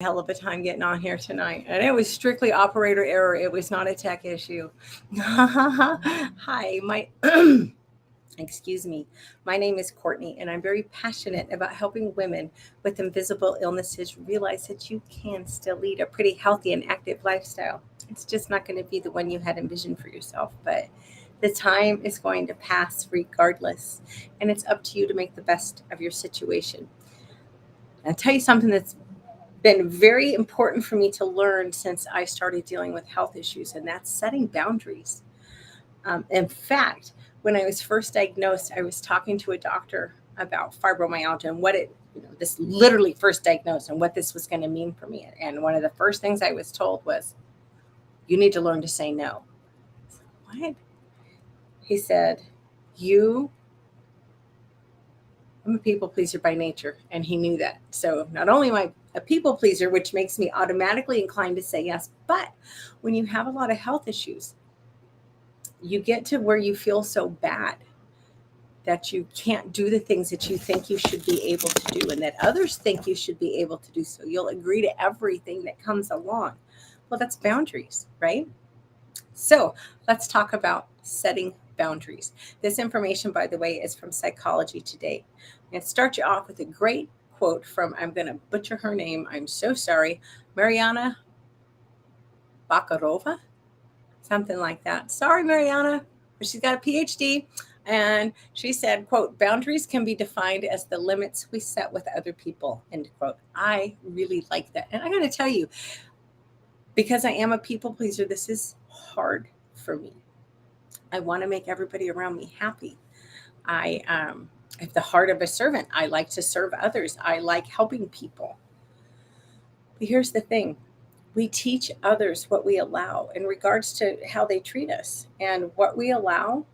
Hell of a time getting on here tonight. And it was strictly operator error. It was not a tech issue. Hi, my excuse me. My name is Courtney, and I'm very passionate about helping women with invisible illnesses realize that you can still lead a pretty healthy and active lifestyle. It's just not going to be the one you had envisioned for yourself, but the time is going to pass regardless, and it's up to you to make the best of your situation. I'll tell you something that's been very important for me to learn since I started dealing with health issues, and that's setting boundaries. In fact, when I was first diagnosed, I was talking to a doctor about fibromyalgia and what it, this literally first diagnosed and what this was going to mean for me. And one of the first things I was told was, you need to learn to say no. What? He said, you I'm a people pleaser by nature, and he knew that. So not only am I a people pleaser, which makes me automatically inclined to say yes, but when you have a lot of health issues, you get to where you feel so bad that you can't do the things that you think you should be able to do and that others think you should be able to do. So you'll agree to everything that comes along. Well, that's boundaries, right? So let's talk about setting boundaries. This information, by the way, is from Psychology Today. And start you off with a great quote from, I'm going to butcher her name, I'm so sorry, Mariana Bakarova, something like that. Sorry, Mariana, but she's got a PhD. And she said, quote, boundaries can be defined as the limits we set with other people, end quote. I really like that. And I got to tell you, because I am a people pleaser, this is hard for me. I want to make everybody around me happy. I have the heart of a servant. I like to serve others. I like helping people. But here's the thing, we teach others what we allow in regards to how they treat us. And what we allow,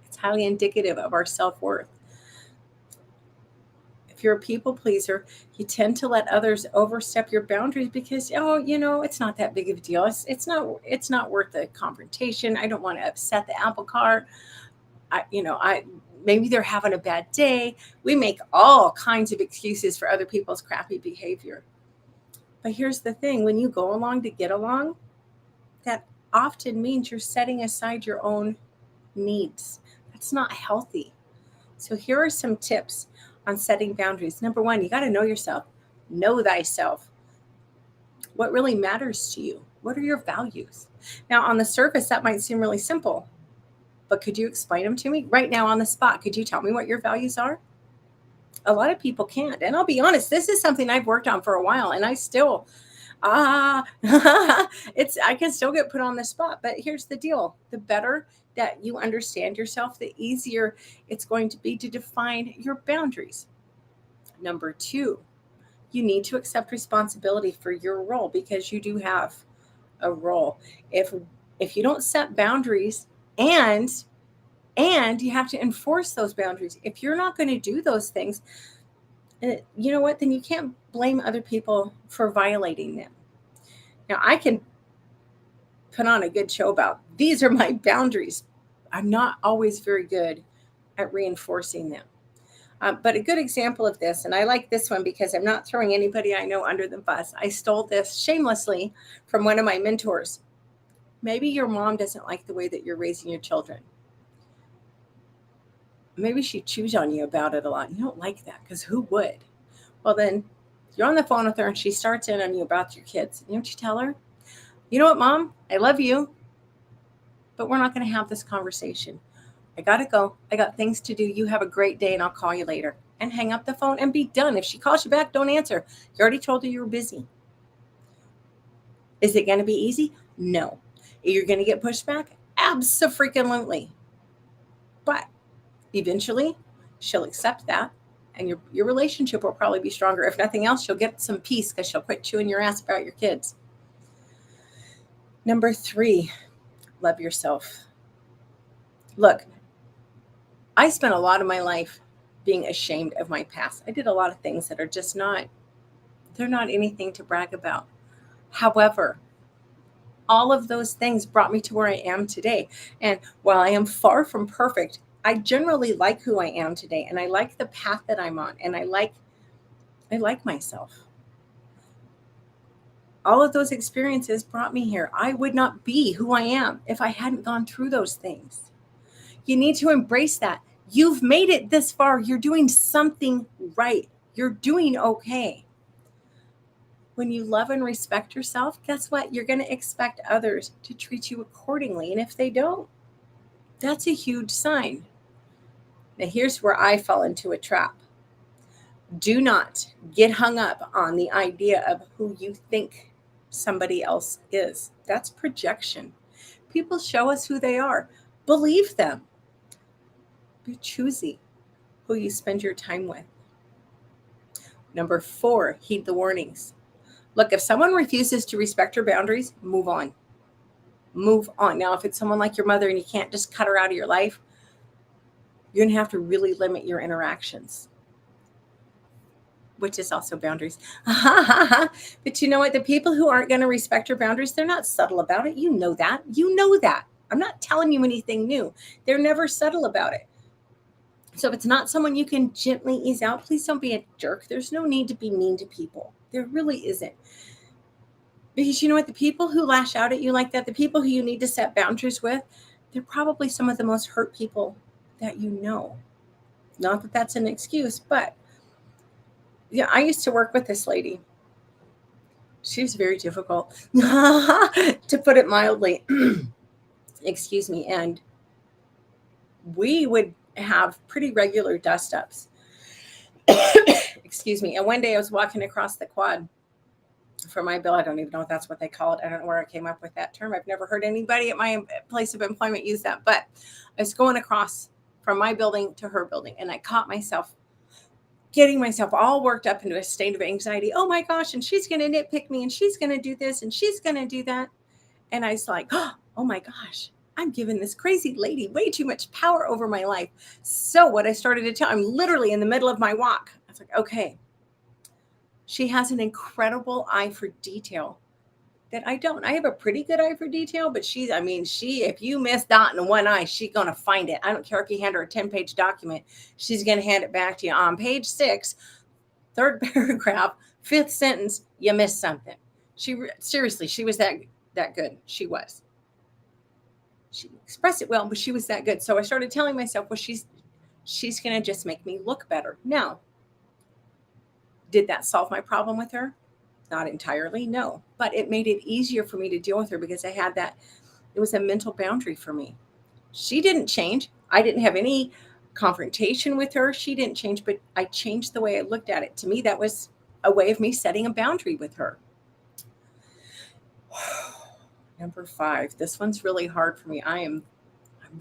it's highly indicative of our self worth. If you're a people pleaser, you tend to let others overstep your boundaries because, oh, it's not that big of a deal. It's not worth the confrontation. I don't want to upset the apple cart. I maybe they're having a bad day. We make all kinds of excuses for other people's crappy behavior. But here's the thing, when you go along to get along, that often means you're setting aside your own needs. That's not healthy. So here are some tips on setting boundaries. Number one, you got to know yourself. Know thyself. What really matters to you? What are your values? Now, on the surface, that might seem really simple, but could you explain them to me right now on the spot? Could you tell me what your values are? A lot of people can't. And I'll be honest, this is something I've worked on for a while, and I still, ah, I can still get put on the spot. But here's the deal, the better that you understand yourself, the easier it's going to be to define your boundaries. Number two, you need to accept responsibility for your role because you do have a role. If you don't set boundaries and and you have to enforce those boundaries. If you're not going to do those things, you know what? Then you can't blame other people for violating them. Now, I can put on a good show about these are my boundaries. I'm not always very good at reinforcing them. But a good example of this, and I like this one because I'm not throwing anybody I know under the bus. I stole this shamelessly from one of my mentors. Maybe your mom doesn't like the way that you're raising your children. Maybe she chews on you about it a lot. You don't like that because who would? Well, then you're on the phone with her and she starts in on you about your kids. You know what you tell her? You know what, mom? I love you, but we're not going to have this conversation. I got to go. I got things to do. You have a great day and I'll call you later. And hang up the phone and be done. If she calls you back, don't answer. You already told her you were busy. Is it going to be easy? No. You're going to get pushed back? Absolutely. But eventually, she'll accept that, and your relationship will probably be stronger. If nothing else, she'll get some peace because she'll quit chewing your ass about your kids. Number three, love yourself. Look, I spent a lot of my life being ashamed of my past. I did a lot of things that are just not, they're not anything to brag about. However, all of those things brought me to where I am today. And while I am far from perfect, I generally like who I am today, and I like the path that I'm on, and I like myself. All of those experiences brought me here. I would not be who I am if I hadn't gone through those things. You need to embrace that. You've made it this far. You're doing something right. You're doing okay. When you love and respect yourself, guess what? You're going to expect others to treat you accordingly. And if they don't, that's a huge sign. Now, here's where I fall into a trap. Do not get hung up on the idea of who you think somebody else is. That's projection. People show us who they are. Believe them. Be choosy who you spend your time with. Number 4, heed the warnings. Look, if someone refuses to respect your boundaries, move on. Move on. Now, if it's someone like your mother and you can't just cut her out of your life, you're going to have to really limit your interactions, which is also boundaries. But you know what? The people who aren't going to respect your boundaries, they're not subtle about it. You know that. You know that. I'm not telling you anything new. They're never subtle about it. So if it's not someone you can gently ease out, please don't be a jerk. There's no need to be mean to people. There really isn't. Because you know what? The people who lash out at you like that, the people who you need to set boundaries with, they're probably some of the most hurt people that you know. Not that that's an excuse, but yeah, I used to work with this lady. She was very difficult, to put it mildly. Excuse me. And we would have pretty regular dust ups. Excuse me. And one day I was walking across the quad for my bill. I don't even know if that's what they call it. I don't know where I came up with that term. I've never heard anybody at my place of employment use that, but I was going across from my building to her building, and I caught myself getting myself all worked up into a state of anxiety. Oh my gosh, and she's going to nitpick me, and she's going to do this, and she's going to do that. And I was like, oh my gosh, I'm giving this crazy lady way too much power over my life. So what I started to tell, I'm literally in the middle of my walk. I was like, okay, she has an incredible eye for detail that I don't. I have a pretty good eye for detail, but she, if you miss dot in one eye, she's going to find it. I don't care if you hand her a 10-page document. She's going to hand it back to you on page 6, 3rd paragraph, 5th sentence. You missed something. Seriously, she was that good. She was. She expressed it well, but she was that good. So I started telling myself, well, she's going to just make me look better. Now, did that solve my problem with her? Not entirely, no. But it made it easier for me to deal with her because I had that. It was a mental boundary for me. She didn't change. I didn't have any confrontation with her. She didn't change, but I changed the way I looked at it. To me, that was a way of me setting a boundary with her. Number 5. This one's really hard for me. I'm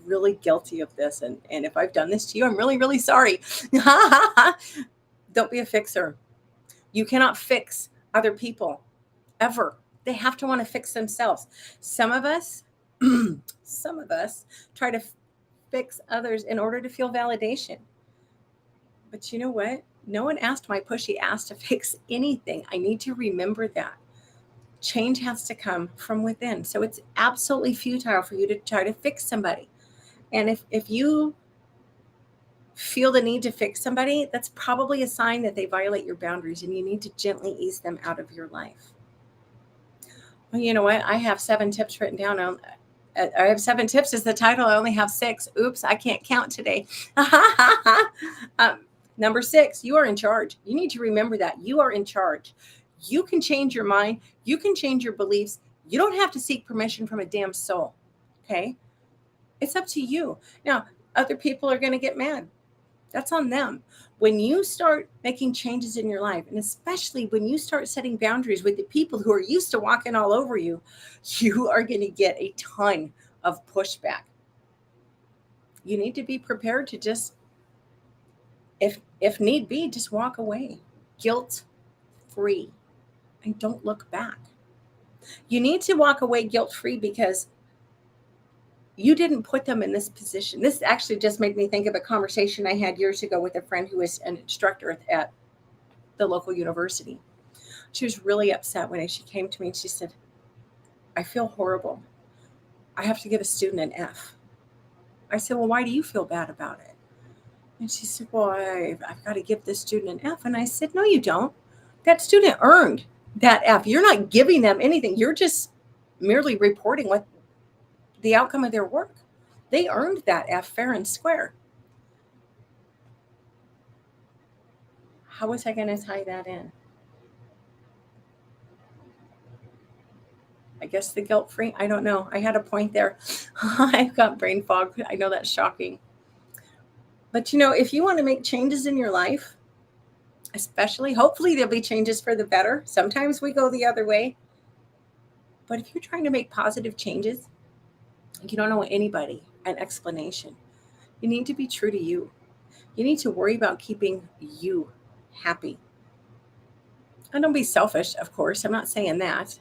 really guilty of this. And if I've done this to you, I'm really, really sorry. Don't be a fixer. You cannot fix other people ever. They have to want to fix themselves. Some of us try to fix others in order to feel validation. But you know what? No one asked my pushy ass to fix anything. I need to remember that. Change has to come from within. So it's absolutely futile for you to try to fix somebody. And if you feel the need to fix somebody, that's probably a sign that they violate your boundaries and you need to gently ease them out of your life. Well, you know what? I have 7 tips written down. I have 7 tips as the title. I only have 6. Oops, I can't count today. Number 6, you are in charge. You need to remember that. You are in charge. You can change your mind. You can change your beliefs. You don't have to seek permission from a damn soul. Okay? It's up to you. Now, other people are going to get mad. That's on them. When you start making changes in your life, and especially when you start setting boundaries with the people who are used to walking all over you, you are going to get a ton of pushback. You need to be prepared to just, if need be, just walk away. Guilt-free. And don't look back. You need to walk away guilt-free because you didn't put them in this position. This actually just made me think of a conversation I had years ago with a friend who was an instructor at the local university. She was really upset when she came to me and she said, I feel horrible. I have to give a student an F. I said, well, why do you feel bad about it? And she said, well, I've got to give this student an F. And I said, no, you don't. That student earned that F. You're not giving them anything. You're just merely reporting what the outcome of their work. They earned that F fair and square. How was I going to tie that in? I guess the guilt-free. I don't know. I had a point there. I've got brain fog. I know that's shocking. But if you want to make changes in your life, especially, hopefully there'll be changes for the better. Sometimes we go the other way. But if you're trying to make positive changes, you don't owe anybody an explanation. You need to be true to you. You need to worry about keeping you happy. And don't be selfish, of course. I'm not saying that.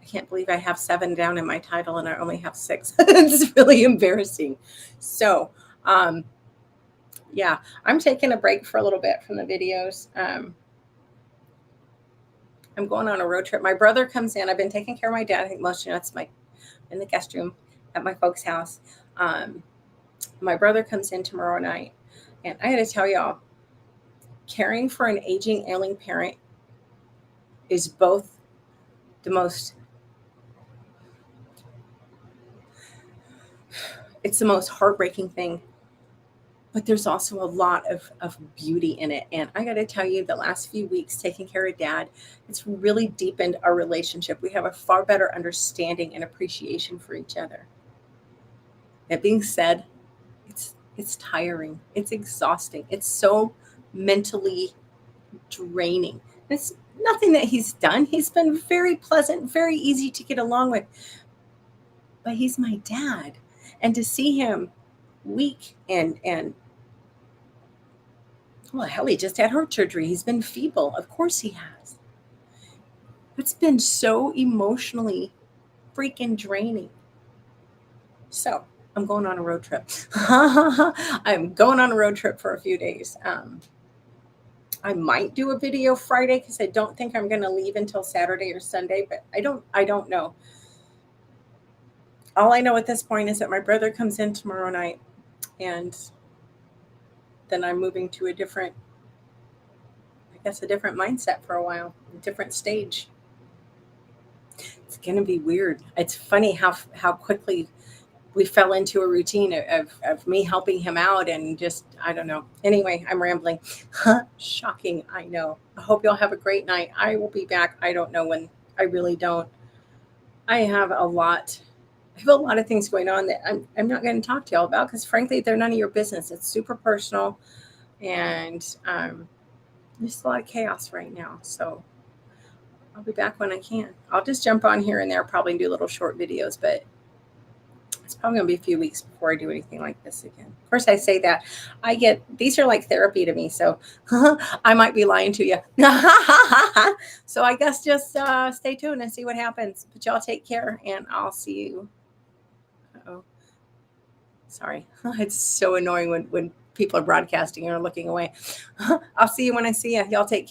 I can't believe I have 7 down in my title and I only have 6. It's really embarrassing. So, yeah, I'm taking a break for a little bit from the videos. I'm going on a road trip. My brother comes in. I've been taking care of my dad. I think most it's in the guest room at my folks' house. My brother comes in tomorrow night. And I got to tell y'all, caring for an aging, ailing parent is both the most heartbreaking thing, but there's also a lot of beauty in it. And I got to tell you, the last few weeks taking care of dad, it's really deepened our relationship. We have a far better understanding and appreciation for each other. That being said, it's tiring. It's exhausting. It's so mentally draining. It's nothing that he's done. He's been very pleasant, very easy to get along with. But he's my dad. And to see him weak and well, hell, he just had heart surgery. He's been feeble. Of course he has. It's been so emotionally freaking draining. So I'm going on a road trip. I'm going on a road trip for a few days. I might do a video Friday because I don't think I'm going to leave until Saturday or Sunday, but I don't know. All I know at this point is that my brother comes in tomorrow night, and then I'm moving to a different mindset for a while, a different stage. It's going to be weird. It's funny how quickly we fell into a routine of me helping him out and just, I don't know. Anyway, I'm rambling. Shocking, I know. I hope y'all have a great night. I will be back. I don't know when. I really don't. I have a lot of things going on that I'm not going to talk to y'all about because, frankly, they're none of your business. It's super personal, and there's a lot of chaos right now. So I'll be back when I can. I'll just jump on here and there, probably do little short videos, but it's probably going to be a few weeks before I do anything like this again. Of course, I say that. These are like therapy to me, so I might be lying to you. So I guess just stay tuned and see what happens. But y'all take care, and I'll see you. Uh-oh. Sorry. It's so annoying when people are broadcasting and are looking away. I'll see you when I see you. Y'all take care.